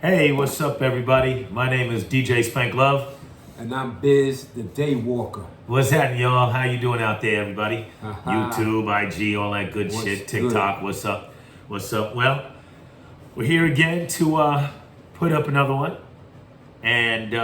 Hey, what's up, everybody? My name is DJ Spank Love. And I'm Biz, the Day Walker. What's happening, y'all? How you doing out there, everybody? Haha. YouTube, IG, all that good What's shit. good? TikTok, what's up? What's up? Well, we're here again to put up another one. And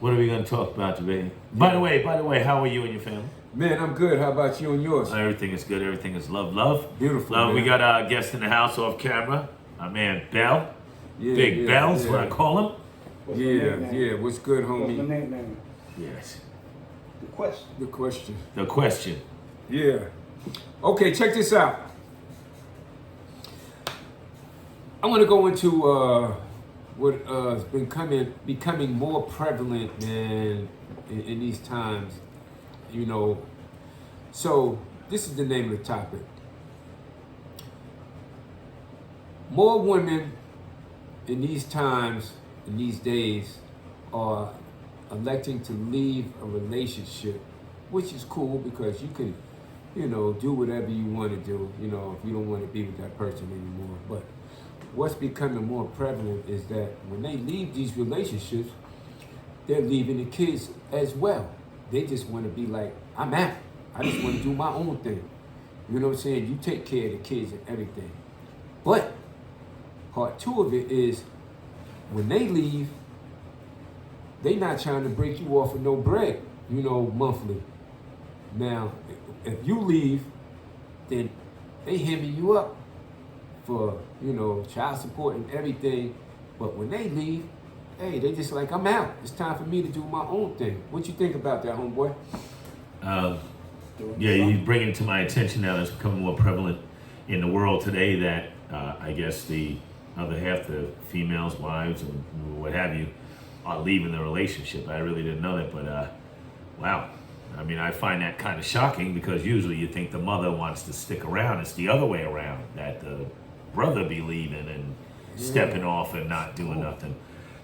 what are we going to talk about today? By the way, how are you and your family? Man, I'm good. How about you and yours? Everything is good. Everything is love. Beautiful, Love. We man. got a guest in the house off camera. My man Bell. Yeah, Big yeah, Bell's yeah. what I call him. What's my Yeah, nickname? yeah. What's good, What's my homie? nickname? Yes. The question. The question. The question. Yeah. Okay, check this out. I want to go into what has been becoming more prevalent, man, in these times. You know, so this is the name of the topic. More women in these times, in these days, are electing to leave a relationship, which is cool because you can, do whatever you want to do, if you don't want to be with that person anymore. But what's becoming more prevalent is that when they leave these relationships, they're leaving the kids as well. They just want to be like, I'm out. I just want to do my own thing. You know what I'm saying? You take care of the kids and everything. But part two of it is when they leave, they not trying to break you off with no bread, monthly. Now, if you leave, then they hemming you up for, child support and everything. But when they leave, hey, they just like, I'm out. It's time for me to do my own thing. What you think about that, homeboy? Yeah, you bring it to my attention now. It's becoming more prevalent in the world today that I guess the other half, the females, wives, and what have you, are leaving the relationship. I really didn't know that, but wow. I mean, I find that kind of shocking because usually you think the mother wants to stick around. It's the other way around, that the brother be leaving and stepping off and not doing nothing.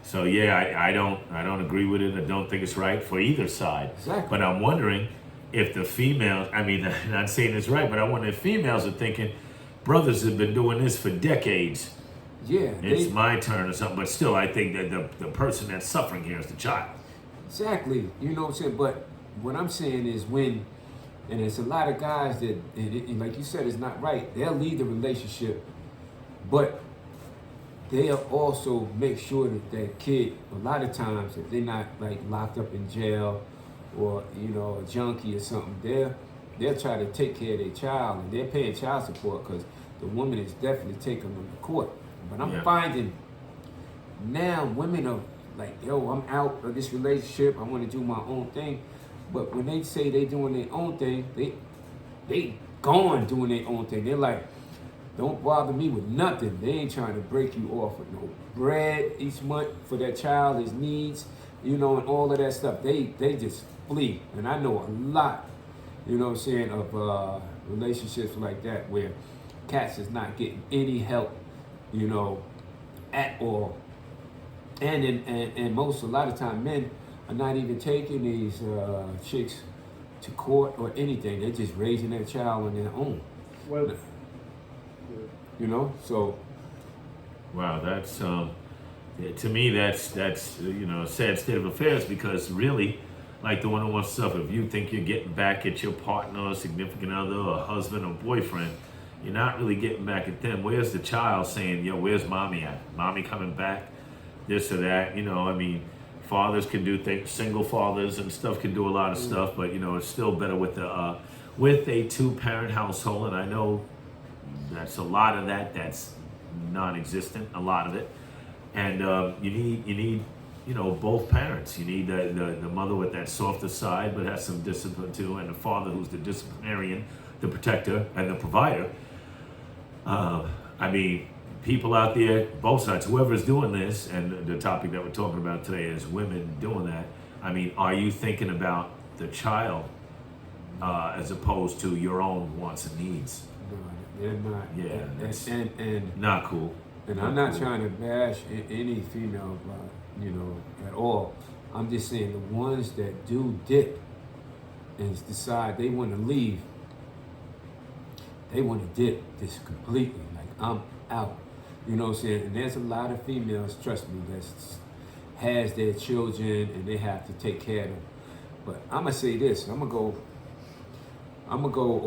So yeah, I don't agree with it. I don't think it's right for either side. Exactly. But I'm wondering if the females, I mean, I'm not saying it's right, but I wonder if females are thinking, brothers have been doing this for decades. Yeah. It's my turn or something. But still, I think that the person that's suffering here is the child. Exactly. You know what I'm saying? But what I'm saying is when, and there's a lot of guys that, and like you said, it's not right. They'll leave the relationship, but they'll also make sure that that kid, a lot of times, if they're not like locked up in jail or, a junkie or something, they'll try to take care of their child and they're paying child support because the woman is definitely taking them to court. But I'm finding now women are like, yo, I'm out of this relationship. I want to do my own thing. But when they say they doing their own thing, they gone doing their own thing. They're like, don't bother me with nothing. They ain't trying to break you off with no bread each month for that child, his needs, and all of that stuff. They just flee. And I know a lot, of relationships like that where cats is not getting any help, at all. And most, a lot of time, men are not even taking these chicks to court or anything. They're just raising their child on their own. Well, So Wow, that's yeah, to me that's a sad state of affairs because really, like the one who wants to suffer, if you think you're getting back at your partner or significant other or husband or boyfriend, you're not really getting back at them. Where's the child saying, yo, where's mommy at? Mommy coming back? This or that. I mean, fathers can do things, single fathers and stuff can do a lot of stuff, but it's still better with a two-parent household, and I know that's a lot of that's non-existent, a lot of it. And you need both parents. You need the mother with that softer side but has some discipline too, and the father who's the disciplinarian, the protector, and the provider. I mean, people out there, both sides, whoever's doing this, and the topic that we're talking about today is women doing that. I mean, are you thinking about the child as opposed to your own wants and needs? no, they're not. Yeah, that's And not cool. And I'm not trying to bash any female, at all. I'm just saying the ones that do dip and decide they want to leave, they want to dip this completely. Like, I'm out. You know what I'm saying? And there's a lot of females, trust me, that has their children and they have to take care of them. But I'm gonna say this. I'm gonna go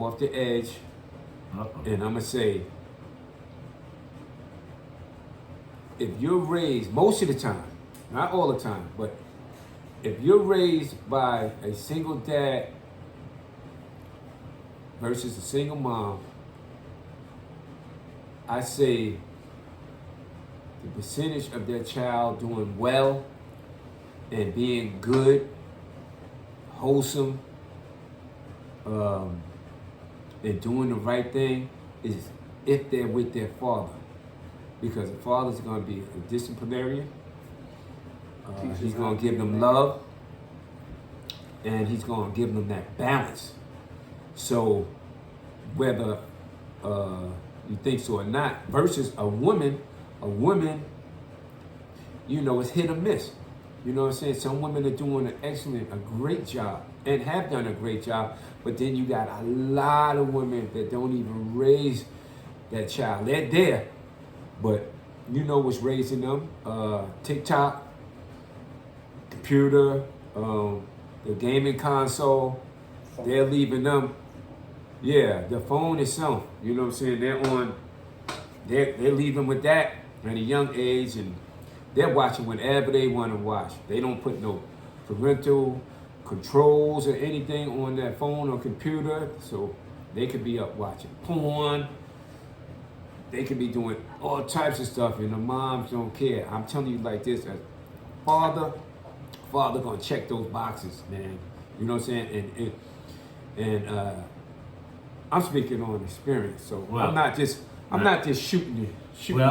off the edge, and I'm gonna say, if you're raised most of the time, not all the time, but if you're raised by a single dad versus a single mom, I say the percentage of their child doing well and being good, wholesome, and doing the right thing is if they're with their father. Because the father's going to be a disciplinarian. He's going to give them love. And he's going to give them that balance. So whether you think so or not, versus a woman, you know, it's hit or miss. You know what I'm saying? Some women are doing a great job and have done a great job, but then you got a lot of women that don't even raise that child. They're there, but you know what's raising them? TikTok, computer, the gaming console. They're leaving them. Yeah, the phone is some. You know what I'm saying? They're leaving with that at a young age, and they're watching whatever they want to watch. They don't put no parental controls or anything on that phone or computer, so they could be up watching porn. They could be doing all types of stuff, and the moms don't care. I'm telling you like this, as father gonna check those boxes, man. You know what I'm saying? And I'm speaking on experience, so I'm not just shooting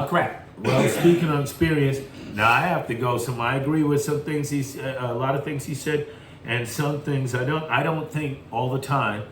crap. Well, speaking of experience, now I have to go. So I agree with some things a lot of things he said, and some things I don't think all the time.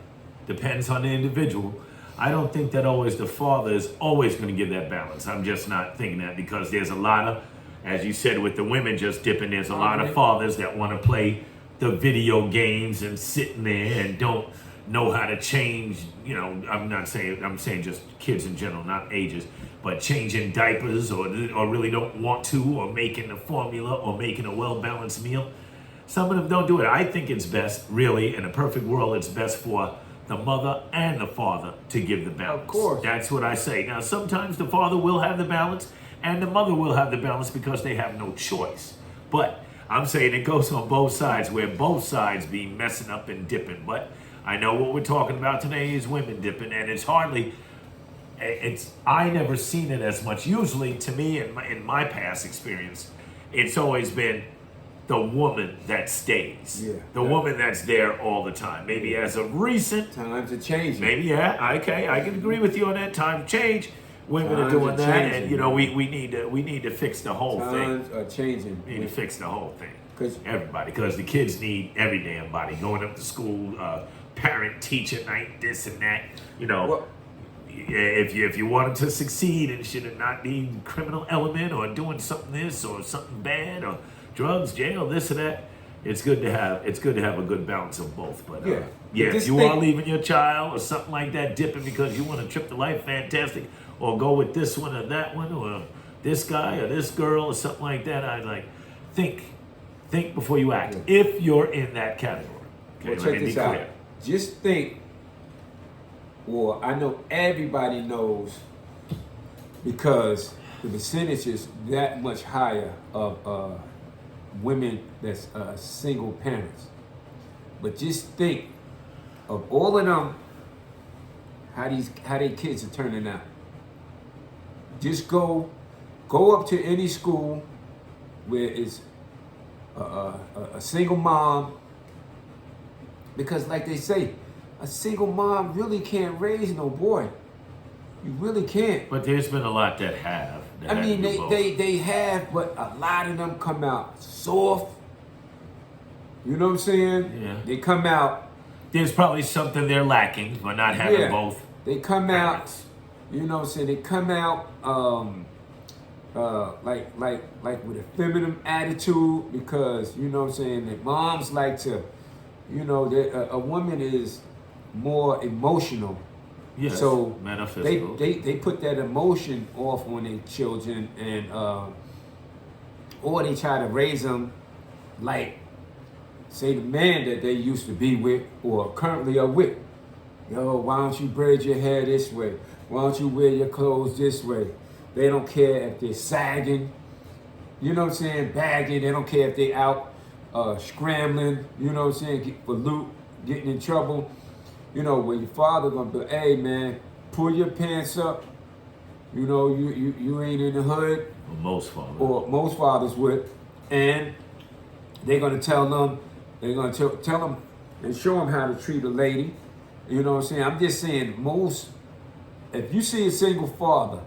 Depends on the individual. I don't think that always the father is always going to give that balance. I'm just not thinking that, because there's a lot of, as you said, with the women just dipping, there's a lot of fathers that want to play the video games and sitting there and don't know how to change. You know, I'm saying just kids in general, not ages, but changing diapers or really don't want to, or making a formula or making a well-balanced meal. Some of them don't do it. I think it's best, really, in a perfect world, it's best for the mother and the father to give the balance. Of course. That's what I say. Now, sometimes the father will have the balance and the mother will have the balance because they have no choice. But I'm saying it goes on both sides, where both sides be messing up and dipping. But I know what we're talking about today is women dipping, and I never seen it as much. Usually, to me, in my past experience, it's always been the woman that stays. Yeah. The woman that's there all the time. Maybe as of recent. Times are changing. Maybe, yeah, okay, I can agree with you on that. Time change. Women are doing that, changing, and you know, we need to fix the whole thing. Times are changing. We need to fix the whole thing. Everybody, because the kids need every damn body going up to school, parent teacher night, this and that. You know, well, if you wanted to succeed, and should it not be criminal element or doing something this or something bad or drugs, jail, this or that. It's good to have a good balance of both. But if you are leaving your child or something like that, dipping because you want to trip the life, fantastic, or go with this one or that one or this guy or this girl or something like that. I'd like think before you act. If you're in that category, okay, well, check this out. Just think. Well, I know everybody knows, because the percentage is that much higher of women that's single parents. But just think of all of them, how their kids are turning out. Just go up to any school where it's a single mom, because like they say, a single mom really can't raise no boy. You really can't. But there's been a lot that have. I mean, they have, but a lot of them come out soft. You know what I'm saying? Yeah. They come out. There's probably something they're lacking by not having both. They come parents. out. You know what I'm saying? They come out like with a feminine attitude, because you know what I'm saying. That moms like to, you know, a woman is more emotional Yes, So metaphysical. they put that emotion off on their children, and or they try to raise them like, say, the man that they used to be with or currently are with. Yo, why don't you braid your hair this way? Why don't you wear your clothes this way? They don't care if they're sagging, you know what I'm saying, bagging. They don't care if they out scrambling, you know what I'm saying, for loot, getting in trouble. You know, when your father gonna be, hey man, pull your pants up. You know, you ain't in the hood. Or most fathers. Or most fathers would. And they're gonna tell them, they're gonna tell them and show them how to treat a lady. You know what I'm saying? I'm just saying, if you see a single father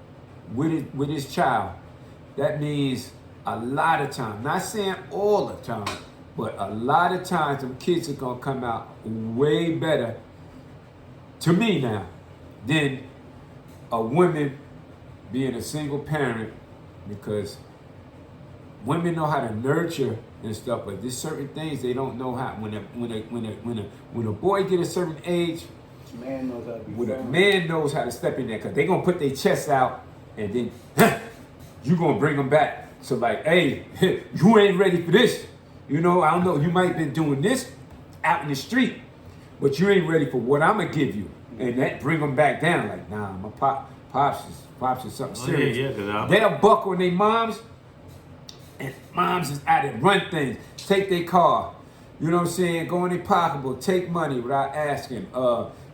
with his child, that means a lot of time, not saying all the time, but a lot of times them kids are gonna come out way better, to me now, than a woman being a single parent, because women know how to nurture and stuff, but there's certain things they don't know how. When a boy get a certain age, Man knows how to be when a firm. man knows how to step in there, because they gonna put their chest out, and then you gonna bring them back. So like, hey, you ain't ready for this. You know, I don't know, you might been doing this out in the street, but you ain't ready for what I'm gonna give you. And that bring them back down. Like, nah, my pops is something serious. Yeah, because They'll buck on their moms, and moms is out and run things, take their car, you know what I'm saying, go in their pocketbook, take money without asking,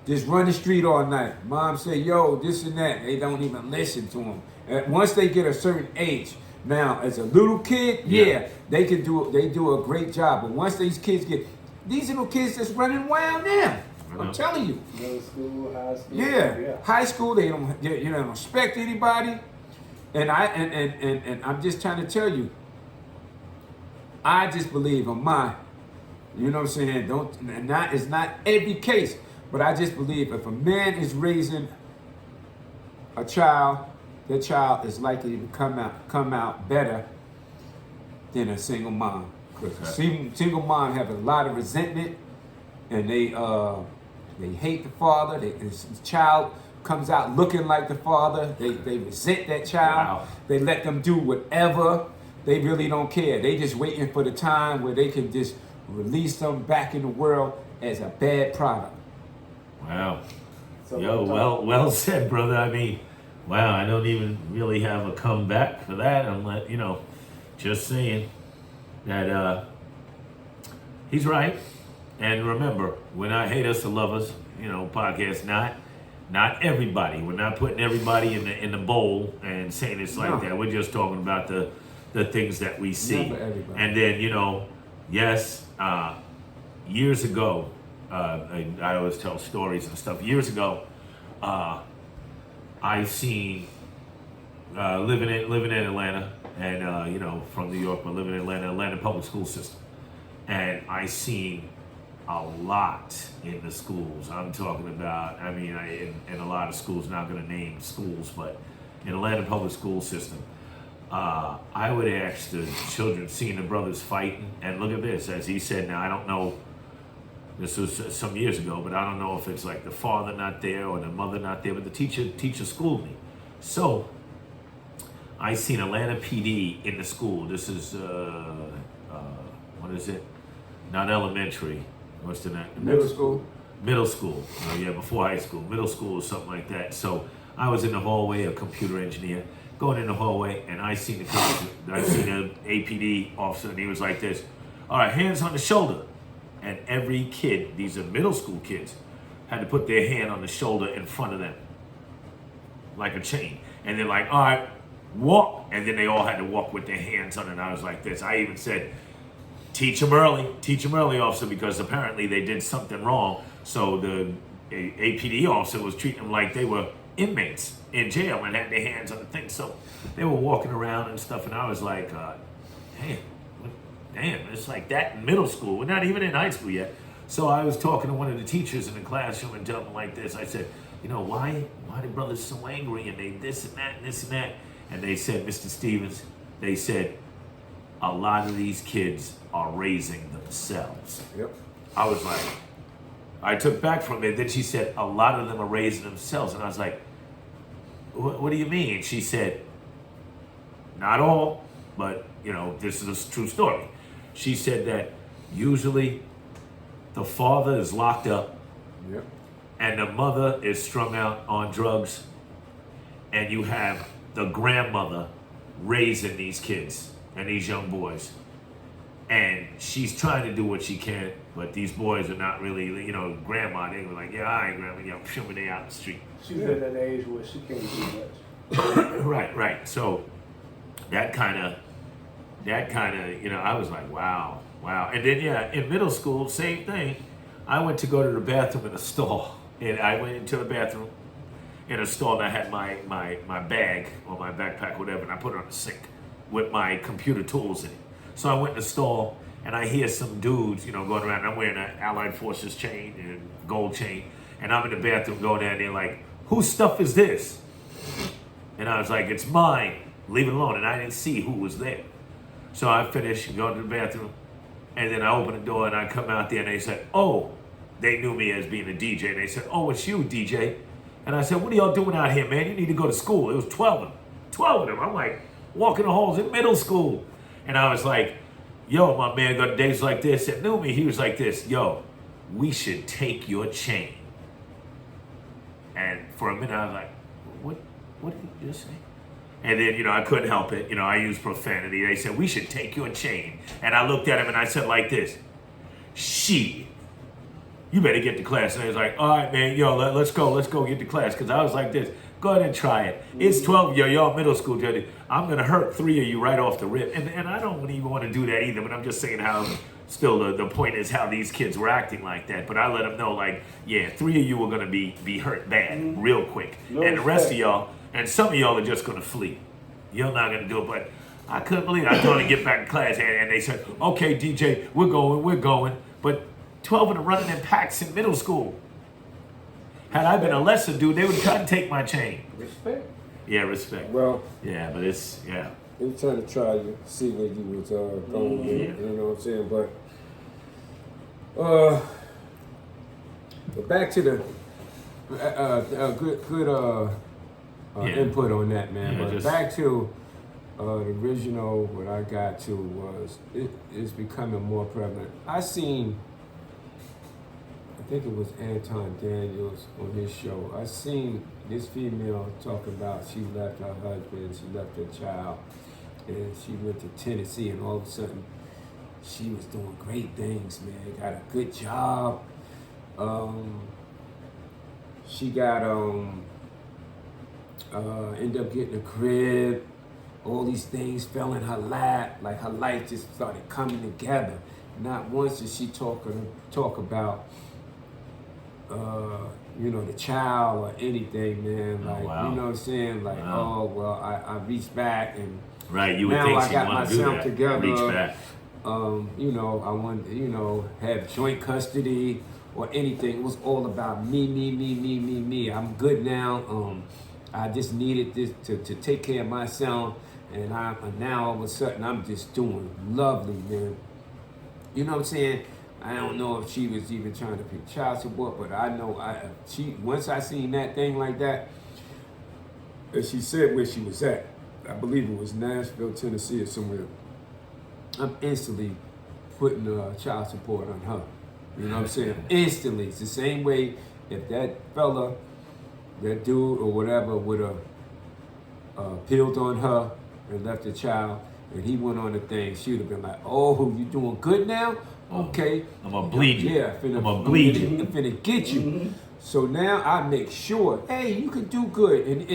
just run the street all night. Mom say, yo, this and that. They don't even listen to them. And once they get a certain age, now as a little kid, yeah, they do a great job. But once these little kids that's running wild now. I'm telling you. Middle school, high school. Yeah. High school, they don't respect anybody. And I'm just trying to tell you, I just believe on mine. You know what I'm saying? It's not every case, but I just believe if a man is raising a child, that child is likely to come out better than a single mom. Because a single mom have a lot of resentment, and they hate the father. The child comes out looking like the father. They resent that child. Wow. They let them do whatever. They really don't care. They just waiting for the time where they can just release them back in the world as a bad product. Wow. So Yo, well said, brother. I mean, wow, I don't even really have a comeback for that. I'm just saying that he's right. And remember, we're not haters to lovers, podcast, not everybody. We're not putting everybody in the bowl and saying it's like that. We're just talking about the things that we see. Never everybody. And then, yes, years ago, I always tell stories and stuff. Years ago, I seen living in Atlanta, and from New York, but living in Atlanta public school system, and I seen a lot in the schools. I'm talking about, in a lot of schools. Not going to name schools, but in Atlanta public school system, I would ask the children, seeing the brothers fighting, and look at this, as he said. Now I don't know. This was some years ago, but I don't know if it's like the father not there or the mother not there, but the teacher schooled me. So I seen Atlanta PD in the school. This is what is it? Not elementary. What's the name? Middle school. Middle school. Before high school. Middle school or something like that. So I was in the hallway, a computer engineer, going in the hallway, and I seen an APD officer, and he was like this. All right, hands on the shoulder. And every kid, these are middle school kids, had to put their hand on the shoulder in front of them, like a chain. And they're like, all right, walk. And then they all had to walk with their hands on it. And I was like this. I even said, teach them early, officer, because apparently they did something wrong. So the APD officer was treating them like they were inmates in jail and had their hands on the thing. So they were walking around and stuff. And I was like, damn, it's like that in middle school. We're not even in high school yet. So I was talking to one of the teachers in the classroom and telling them like this. I said, why the brothers so angry, and they this and that and this and that. And they said, Mr. Stevens, they said, a lot of these kids are raising themselves. Yep. I was like, I took back from it. Then she said, a lot of them are raising themselves. And I was like, what do you mean? She said, not all, but this is a true story. She said that usually the father is locked up Yep. and the mother is strung out on drugs, and you have the grandmother raising these kids and these young boys. And she's trying to do what she can, but these boys are not really, grandma, they were like, yeah, all right, grandma, when they out in the street. She's at that age where she can't do much. Right. So that kind of, I was like, wow. And then, in middle school, same thing. I went to go to the bathroom in a stall, and I went into the bathroom in a stall, and I had my bag or my backpack, whatever, and I put it on the sink with my computer tools in it. So I went in the stall, and I hear some dudes, going around. And I'm wearing an Allied Forces chain and gold chain, and I'm in the bathroom going down there like, whose stuff is this? And I was like, it's mine. Leave it alone. And I didn't see who was there. So I finished and go to the bathroom, and then I open the door and I come out there, and they said, oh, they knew me as being a DJ. And they said, oh, it's you, DJ. And I said, what are y'all doing out here, man? You need to go to school. It was 12 of them. 12 of them. I'm like, walking the halls in middle school. And I was like, yo, my man got days like this and knew me. He was like this, yo, we should take your chain. And for a minute, I was like, what did you just say? And then, I couldn't help it. I used profanity. They said, we should take your chain. And I looked at him and I said like this, shit, you better get to class. And he was like, all right, man, yo, let's go get to class. Because I was like this, go ahead and try it. It's 12 of y'all middle school, Jody. I'm going to hurt 3 of you right off the rip. And I don't even want to do that either, but I'm just saying how, still the point is how these kids were acting like that. But I let them know, like, yeah, 3 of you are going to be hurt bad real quick. No and the rest of respect. y'all, and some of y'all are just going to flee. You're not going to do it, but I couldn't believe it. I told them to get back to class, and they said, okay, DJ, we're going. But 12 of them running in packs in middle school. Had I been a lesser dude, they would try to take my chain. Respect. Yeah, respect. Well, Yeah, but it's, they were trying to try to see where you was going. Yeah. You know what I'm saying? But back to the good Yeah. input on that, man. Yeah, But just- back to the original, what I got to was it's becoming more prevalent. I think it was Anton Daniels on his show. I seen this female talk about she left her husband, she left her child, and she went to Tennessee, and all of a sudden she was doing great things, man. Got a good job. She got ended up getting a crib. All these things fell in her lap. Like her life just started coming together. Not once did she talk about the child or anything, man. Oh, Like, wow. you know what I'm saying? Like, Wow. oh, well, I reached back and right. You would now think I she'd got want to do myself that. together. Reach back. I wanted, have joint custody or anything. It was all about me. I'm good now. I just needed this to take care of myself, and now all of a sudden I'm just doing lovely, man. You know what I'm saying? I don't know if she was even trying to pay child support, but I know once I seen that thing like that, and she said where she was at. I believe it was Nashville, Tennessee, or somewhere. I'm instantly putting child support on her. You know what I'm saying? Instantly. It's the same way if that fella, that dude or whatever would have peeled on her and left the child, and he went on the thing, she would have been like, oh, you doing good now? Okay. I'm going to bleed you. Yeah, I'm going to bleed you. I'm finna get you. So now I make sure, hey, you can do good. And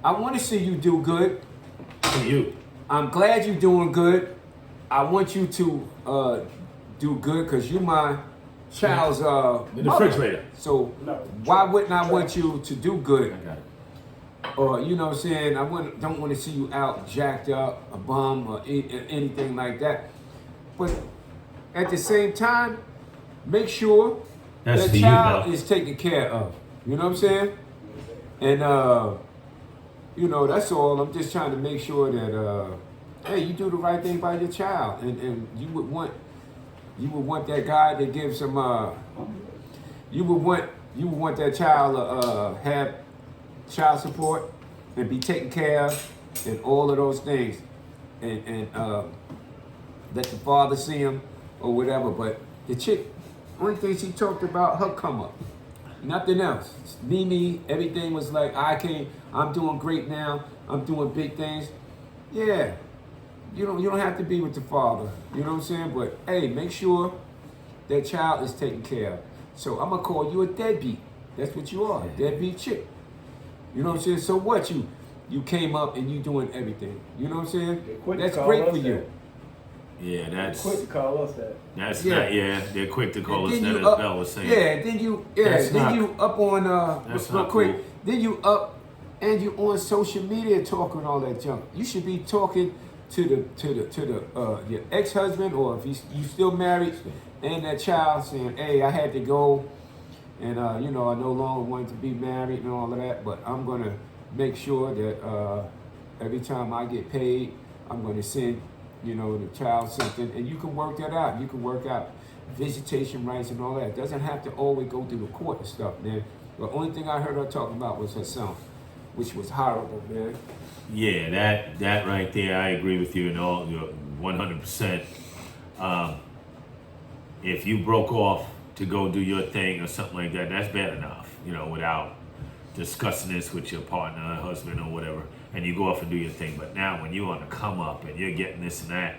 I want to see you do good. For you. I'm glad you're doing good. I want you to do good because you're my child's In the mother. refrigerator. So No. why wouldn't I want you to do good? I got it. Or, you know what I'm saying, don't want to see you out jacked up, a bum, or anything like that. But at the same time, make sure That's that for you, child though. is taken care of. You know what I'm saying? And, that's all. I'm just trying to make sure that, hey, you do the right thing by your child. And you would want You would want that guy to give some. You would want that child to have child support and be taken care of, and all of those things, and let the father see him or whatever. But the chick, only thing she talked about her come up, nothing else. Me, everything was like I'm doing great now. I'm doing big things. Yeah, you don't have to be with the father. You know what I'm saying? But hey, make sure that child is taken care of. So I'm gonna call you a deadbeat. That's what you are, a deadbeat chick. You know what I'm saying? So what you came up and you doing everything. You know what I'm saying? That's great for you. Yeah, that's Quick to call us that. that's Yeah. not. Yeah, they're quick to call us then that, you as up, Bell was saying. yeah, then you That's then not- you up on that's real not quick. cool. Then you up and you on social media talking all that junk. You should be talking to the your ex-husband, or if you still married, and that child saying, "Hey, I had to go, and I no longer wanted to be married and all of that, but I'm gonna make sure that every time I get paid, I'm gonna send the child something," and you can work that out. You can work out visitation rights and all that. It doesn't have to always go through the court and stuff, man. The only thing I heard her talking about was her son, which was horrible, man. Yeah, that right there, I agree with you in all. You're 100%. If you broke off to go do your thing or something like that, that's bad enough. Without discussing this with your partner, husband, or whatever, and you go off and do your thing. But now, when you on the come up and you're getting this and that,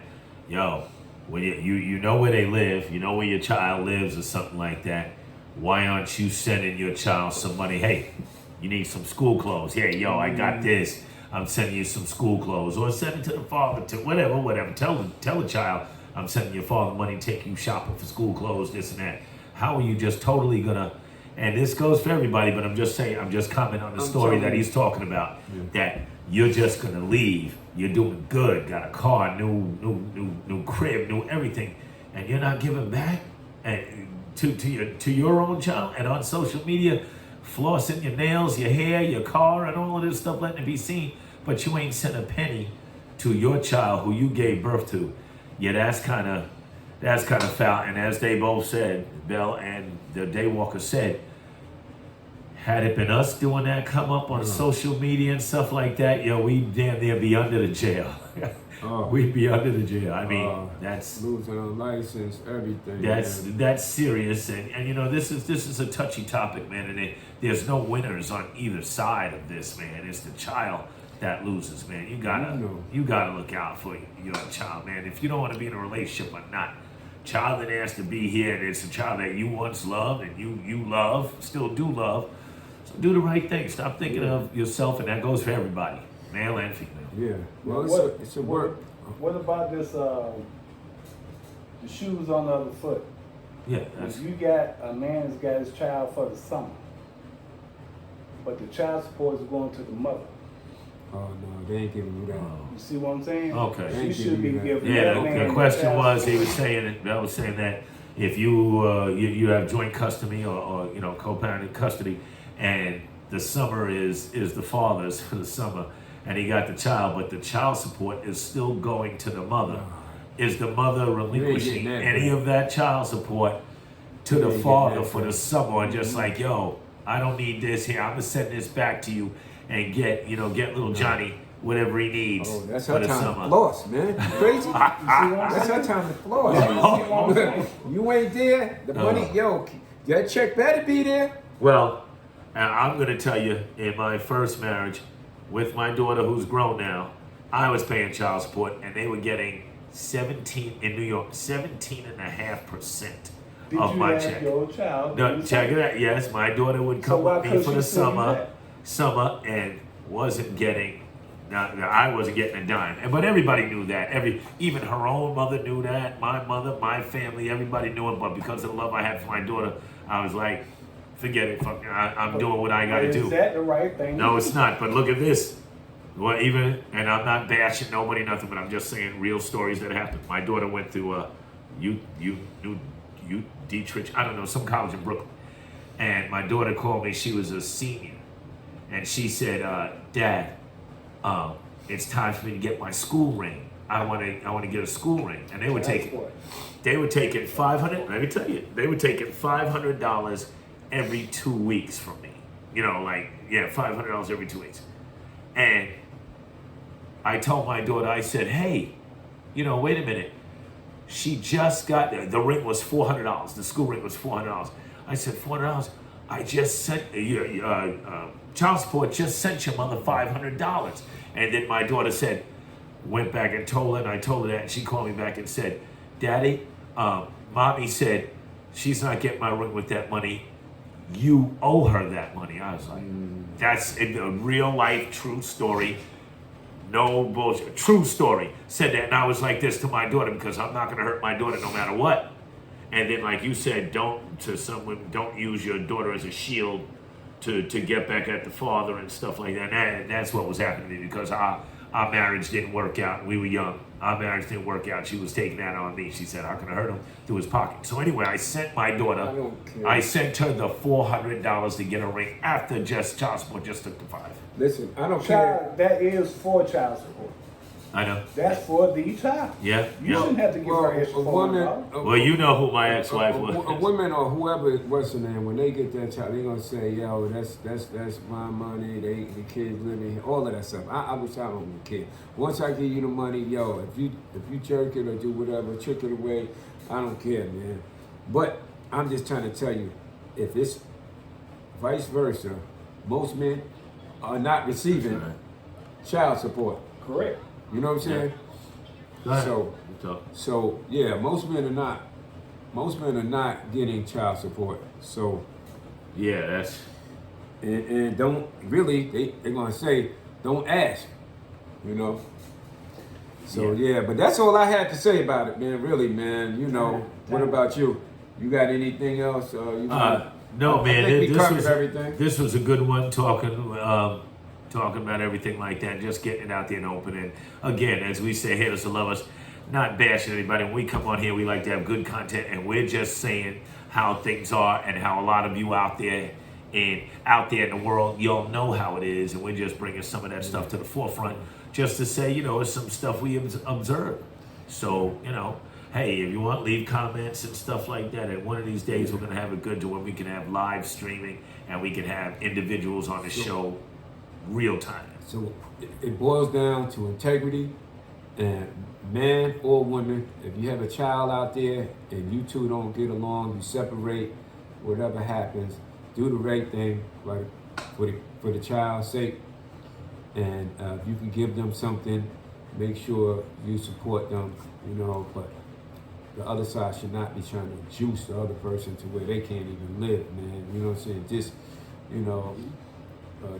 when you know where they live, you know where your child lives or something like that. Why aren't you sending your child some money? Hey, you need some school clothes. Hey, I got this. I'm sending you some school clothes, or send it to the father, to whatever. Tell the child, I'm sending your father money, take you shopping for school clothes, this and that. How are you just totally gonna? And this goes for everybody, but I'm just saying, I'm just commenting on the story that he's talking about. Yeah. That you're just gonna leave. You're doing good, got a car, new crib, new everything, and you're not giving back and to your own child, and on social media, flossing your nails, your hair, your car, and all of this stuff, letting it be seen, but you ain't sent a penny to your child who you gave birth to. Yeah, that's kind of foul. And as they both said, Bell and the Daywalker said, had it been us doing that, come up on social media and stuff like that, we damn near be under the jail. We'd be under the jail. I mean, that's losing a license, everything. man. that's serious, and this is a touchy topic, man. And there's no winners on either side of this, man. It's the child that loses, man. You gotta look out for your child, man. If you don't want to be in a relationship or not, child that has to be here, and it's a child that you once loved and you love, still do love. So do the right thing. Stop thinking of yourself, and that goes for everybody, male and female. Yeah. Well, it's a work. What about this? The shoes on the other foot. Yeah, If you got a man that's got his child for the summer, but the child support is going to the mother. Oh no, they ain't giving you that. You see what I'm saying? Okay. She should be giving Yeah, that man the question child was, he support. was saying, Bell was saying that if you have joint custody or co-parenting custody, and the summer is the father's for the summer, and he got the child, but the child support is still going to the mother. Is the mother relinquishing that, any man. of that child support to You the ain't getting father that, for the man. summer, or just like, I don't need this here, I'm gonna send this back to you and get little Johnny whatever he needs Oh, that's for her the time summer. to floss, man. You crazy? That's her time to floss. You ain't there. The money, that check better be there. Well, I'm going to tell you, in my first marriage with my daughter, who's grown now, I was paying child support, and they were getting 17 in New York, 17.5% Did of you my ask check. your child? No, check it out. Yes, my daughter would So come why with me couldn't for she the send you summer, and wasn't getting. Now, I wasn't getting a dime, but everybody knew that. Even her own mother knew that. My mother, my family, everybody knew it. But because of the love I had for my daughter, I was like, forget it. Fuck, I'm doing what I got to do. Is that the right thing? No, it's not. But look at this. Well, and I'm not bashing nobody, nothing, but I'm just saying real stories that happened. My daughter went to Dietrich, I don't know, some college in Brooklyn. And my daughter called me, she was a senior. And she said, Dad, it's time for me to get my school ring. I want to get a school ring, and they would Child take it. support. They were taking $500. Let me tell you, they were taking $500 every 2 weeks from me. You know, like $500 every 2 weeks. And I told my daughter, I said, "Hey, wait a minute. She just got the ring was $400. The school ring was $400." I said, "$400? I just sent child support just sent your mother $500." And then my daughter went back and told her, and I told her that, and she called me back and said, "Daddy, Mommy said she's not getting my ring with that money. You owe her that money." I was like, "That's a real life, true story. No bullshit. True story." Said that, and I was like this to my daughter because I'm not going to hurt my daughter no matter what. And then, like you said, don't use your daughter as a shield to get back at the father and stuff like that. And that's what was happening to me because our marriage didn't work out. We were young. Our marriage didn't work out. She was taking that on me. She said, "How can I hurt him?" Through his pocket. So anyway, I sent my daughter. I don't care. I sent her the $400 to get a ring after just child support just took the $5. Listen, I don't care. That is for child support. I know. That's for the child. Yeah. You shouldn't have to give her extra a woman, $400. Well, you know who my ex-wife was. A woman or whoever, what's her name, when they get that child, they're gonna say, "Yo, that's my money. The kids living here," all of that stuff. I wish I don't care. Once I give you the money, yo, if you jerk it or do whatever, trick it away, I don't care, man. But I'm just trying to tell you, if it's vice versa, most men are not receiving child support. Correct. You know what I'm saying? Go ahead. So yeah, most men are not getting child support. So Yeah, that's. and don't really they're gonna say don't ask, So yeah, but that's all I had to say about it, man. Really, man. What about you? You got anything else? No, man. I think we covered was everything. This was a good one, talking about everything like that, just getting it out there and open. And again, as we say, hate us or love us, not bashing anybody. When we come on here, we like to have good content, and we're just saying how things are and how a lot of you out there in the world, y'all know how it is, and we're just bringing some of that stuff to the forefront, just to say, it's some stuff we observe. So, hey, if you want, leave comments and stuff like that. And one of these days, we're gonna have it good to where we can have live streaming and we can have individuals on the show real time. So it boils down to integrity, and man or woman, if you have a child out there and you two don't get along, you separate, whatever happens, do the right thing, right, for the child's sake. And if you can give them something, make sure you support them, but the other side should not be trying to juice the other person to where they can't even live, man. You know what I'm saying? Just,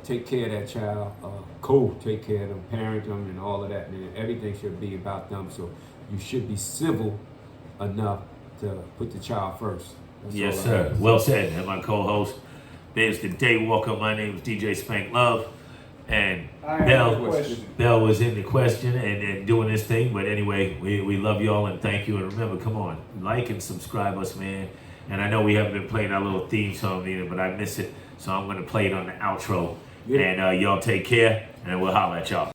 take care of that child, take care of them, parent them, and all of that, man. Everything should be about them, so you should be civil enough to put the child first. That's Yes, all I sir. have to Well say. said. And my co-host, there's the Day Walker. My name is DJ Spank Love. And I have a question. Bell was in the question and doing this thing. But anyway, we love y'all and thank you. And remember, come on, like and subscribe us, man. And I know we haven't been playing our little theme song either, but I miss it. So I'm going to play it on the outro. Yeah. And y'all take care, and we'll holler at y'all.